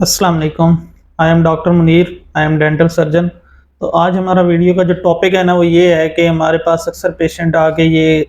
अस्सलाम वालेकुम। I am doctor Munir. I am dental surgeon. तो आज हमारा वीडियो का जो टॉपिक है ना वो ये है कि हमारे पास अक्सर पेशेंट आके ये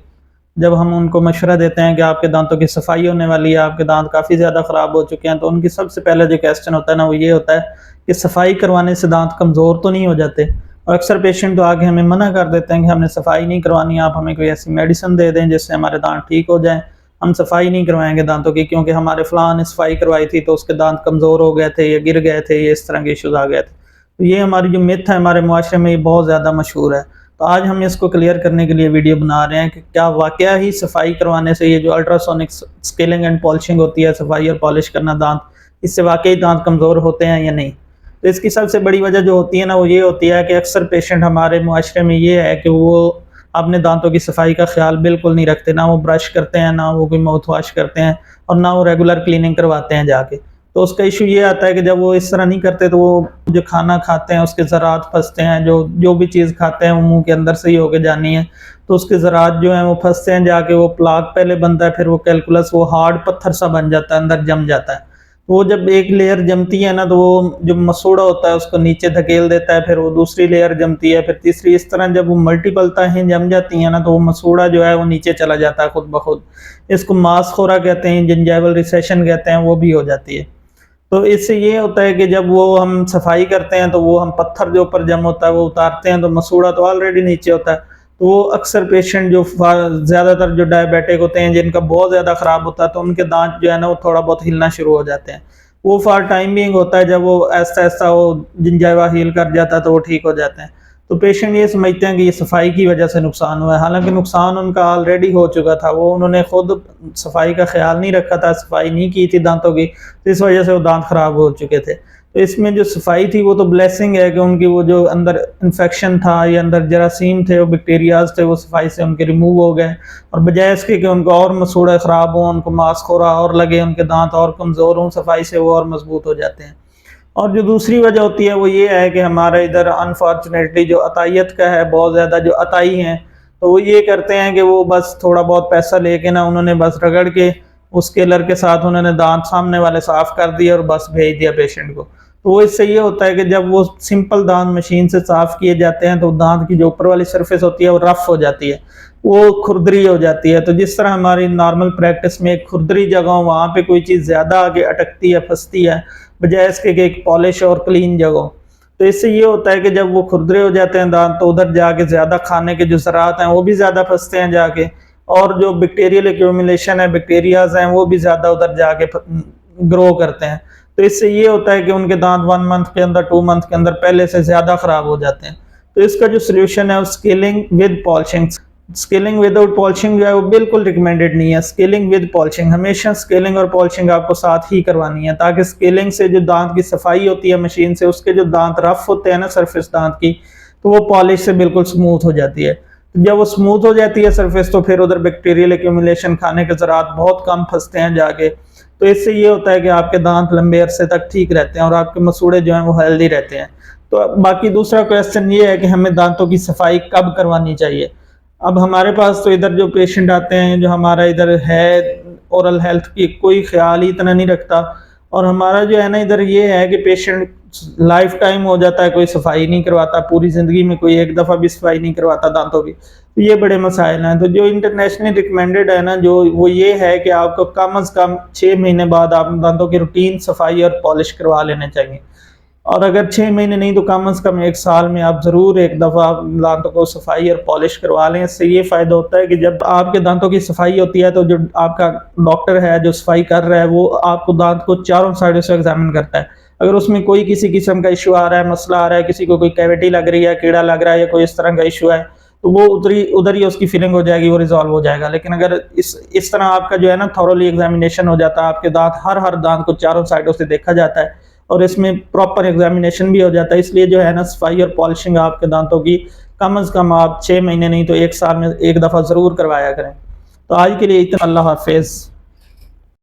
जब हम उनको मशवरा देते हैं कि आपके दांतों की सफाई होने वाली है, आपके दांत काफ़ी ज़्यादा ख़राब हो चुके हैं, तो उनकी सबसे पहले जो क्वेश्चन होता है ना वो ये होता है कि सफाई करवाने से दांत कमज़ोर तो नहीं हो जाते। और अक्सर पेशेंट तो आके हमें मना कर देते हैं कि हमने सफाई नहीं करवानी, आप हमें कोई ऐसी मेडिसिन दे दें जिससे हमारे दांत ठीक हो जाएँ, हम सफाई नहीं करवाएंगे दांतों की, क्योंकि हमारे फलां ने सफाई करवाई थी तो उसके दांत कमज़ोर हो गए थे या गिर गए थे, ये इस तरह के इश्यूज आ गए थे। तो ये हमारी जो मिथ है हमारे मुआशरे में ये बहुत ज़्यादा मशहूर है। तो आज हम इसको क्लियर करने के लिए वीडियो बना रहे हैं कि क्या वाकया ही सफाई करवाने से ये जो अल्ट्रासोनिक स्केलिंग एंड पॉलिशिंग होती है, सफाई और पॉलिश करना दांत, इससे वाकई दांत कमज़ोर होते हैं या नहीं। तो इसकी सबसे बड़ी वजह जो होती है ना वो ये होती है कि अक्सर पेशेंट हमारे मुआशरे में ये है कि वो अपने दांतों की सफाई का ख्याल बिल्कुल नहीं रखते, ना वो ब्रश करते हैं, ना वो कोई माउथ वॉश करते हैं और ना वो रेगुलर क्लीनिंग करवाते हैं जाके। तो उसका इशू ये आता है कि जब वो इस तरह नहीं करते तो वो जो खाना खाते हैं उसके ज़रात फंसते हैं, जो जो भी चीज़ खाते हैं वो मुंह के अंदर से ही होके जानी है, तो उसके ज़रात जो हैं वो फंसते हैं जाके, वो प्लाक पहले बनता है, फिर वो कैलकुलस वो हार्ड पत्थर सा बन जाता है, अंदर जम जाता है। वो जब एक लेयर जमती है ना तो वो जो मसूड़ा होता है उसको नीचे धकेल देता है, फिर वो दूसरी लेयर जमती है, फिर तीसरी, इस तरह जब वो मल्टीपल तहें जम जाती हैं ना तो वो मसूड़ा जो है वो नीचे चला जाता है खुद ब खुद। इसको मांसखोरा कहते हैं, जिंजाइवल रिसेशन कहते हैं, वो भी हो जाती है। तो इससे ये होता है कि जब वो हम सफाई करते हैं तो वो हम पत्थर जो ऊपर जम होता है वो उतारते हैं तो मसूड़ा तो ऑलरेडी नीचे होता है। तो वो अक्सर पेशेंट जो ज़्यादातर जो डायबिटिक होते हैं, जिनका बहुत ज़्यादा ख़राब होता है, तो उनके दांत जो है ना वो थोड़ा बहुत हिलना शुरू हो जाते हैं। वो फॉर टाइम बीइंग होता है, जब वो ऐसा ऐसा वो जिंजाइवा हील कर जाता है तो वो ठीक हो जाते हैं। तो पेशेंट ये समझते हैं कि ये सफाई की वजह से नुकसान हुआ है, हालांकि नुकसान उनका ऑलरेडी हो चुका था। वो उन्होंने खुद सफाई का ख्याल नहीं रखा था, सफाई नहीं की थी दांतों की, तो इस वजह से वो दांत खराब हो चुके थे। तो इसमें जो सफाई थी वो तो ब्लेसिंग है कि उनकी वो जो अंदर इन्फेक्शन था या अंदर जरासीम थे, वो बैक्टीरियाज थे, वो सफाई से उनके रिमूव हो गए, और बजाय इसके कि उनको और मसूड़े ख़राब हों, उनको मांसखोरा और लगे, उनके दांत और कमज़ोर हों, सफाई से वो और मजबूत हो जाते हैं। और जो दूसरी वजह होती है वो ये है कि हमारे इधर अनफॉर्चुनेटली जो अतायत का है, बहुत ज़्यादा जो अताई हैं, तो वो ये करते हैं कि वो बस थोड़ा बहुत पैसा लेके ना उन्होंने बस रगड़ के उस स्केलर के साथ उन्होंने दांत सामने वाले साफ़ कर दिए और बस भेज दिया पेशेंट को। तो वो इससे ये होता है कि जब वो सिंपल दांत मशीन से साफ़ किए जाते हैं तो दांत की जो ऊपर वाली सरफेस होती है वो रफ़ हो जाती है, वो खुरदरी हो जाती है। तो जिस तरह हमारी नॉर्मल प्रैक्टिस में एक खुरदरी जगह हो, वहाँ पे कोई चीज़ ज़्यादा आगे अटकती है, फंसती है, बजाय इसके कि एक पॉलिश और क्लीन जगह हो। तो इससे ये होता है कि जब वो खुरदरे हो जाते हैं दांत तो उधर जाके ज़्यादा खाने के जो ज़रात हैं वो भी ज़्यादा फंसते हैं जाके, और जो बैक्टीरियल एक्यूमुलेशन है, बैक्टीरियाज हैं, वो भी ज़्यादा उधर जाके ग्रो करते हैं। तो इससे ये होता है कि उनके दांत 1 मंथ के अंदर, 2 मंथ के अंदर पहले से ज़्यादा ख़राब हो जाते हैं। तो इसका जो सोल्यूशन है वो scaling with polishing. Scaling without polishing जो है वो बिल्कुल रिकमेंडेड नहीं है। स्केलिंग विद पॉलिशिंग, हमेशा स्केलिंग और पॉलिशिंग आपको साथ ही करवानी है, ताकि स्केलिंग से जो दांत की सफाई होती है मशीन से, उसके जो दांत रफ होते हैं ना सरफेस दांत की, तो वो पॉलिश से बिल्कुल स्मूथ हो जाती है। तो जब वो स्मूथ हो जाती है सरफेस तो फिर उधर बैक्टीरियल एक्यूमुलेशन, खाने के ज़रात बहुत कम फंसते हैं जाके। तो इससे ये होता है कि आपके दांत लंबे अरसे तक ठीक रहते हैं और आपके मसूड़े जो हैं वो हेल्दी रहते हैं। तो बाकी दूसरा क्वेश्चन ये है कि हमें दांतों की सफाई कब करवानी चाहिए। अब हमारे पास तो इधर जो पेशेंट आते हैं, जो हमारा इधर है ओरल हेल्थ की कोई ख्याल ही इतना नहीं रखता, और हमारा जो है ना इधर ये है कि पेशेंट लाइफ टाइम हो जाता है, कोई सफाई नहीं करवाता, पूरी ज़िंदगी में कोई एक दफ़ा भी सफाई नहीं करवाता दांतों की। तो ये बड़े मसाइल हैं। तो जो इंटरनेशनली रिकमेंडेड है ना, जो वो ये है कि आपको कम अज़ कम 6 महीने बाद आप दांतों की रूटीन सफाई और पॉलिश करवा लेने चाहिए, और अगर 6 महीने नहीं तो कम से कम 1 साल में आप ज़रूर एक दफ़ा दांतों को सफाई और पॉलिश करवा लें। इससे ये फ़ायदा होता है कि जब आपके दांतों की सफाई होती है तो जो आपका डॉक्टर है जो सफाई कर रहा है वो आपको दांत को चारों साइडों से एग्जामिन करता है। अगर उसमें कोई किसी किस्म का इशू आ रहा है, मसला आ रहा है, किसी को कोई कैविटी लग रही है, कीड़ा लग रहा है या कोई इस तरह का इशू है, तो वो उधर ही उसकी फीलिंग हो जाएगी, वो रिजॉल्व हो जाएगा। लेकिन अगर इस तरह आपका जो है ना थॉरोली एग्जामिनेशन हो जाता है, आपके दांत हर दांत को चारों साइडों से देखा जाता है और इसमें प्रॉपर एग्जामिनेशन भी हो जाता है, इसलिए जो है ना सफाई और पॉलिशिंग आपके दांतों की कम से कम आप 6 महीने नहीं तो 1 साल में एक दफ़ा ज़रूर करवाया करें। तो आज के लिए इतना, अल्लाह हाफिज़।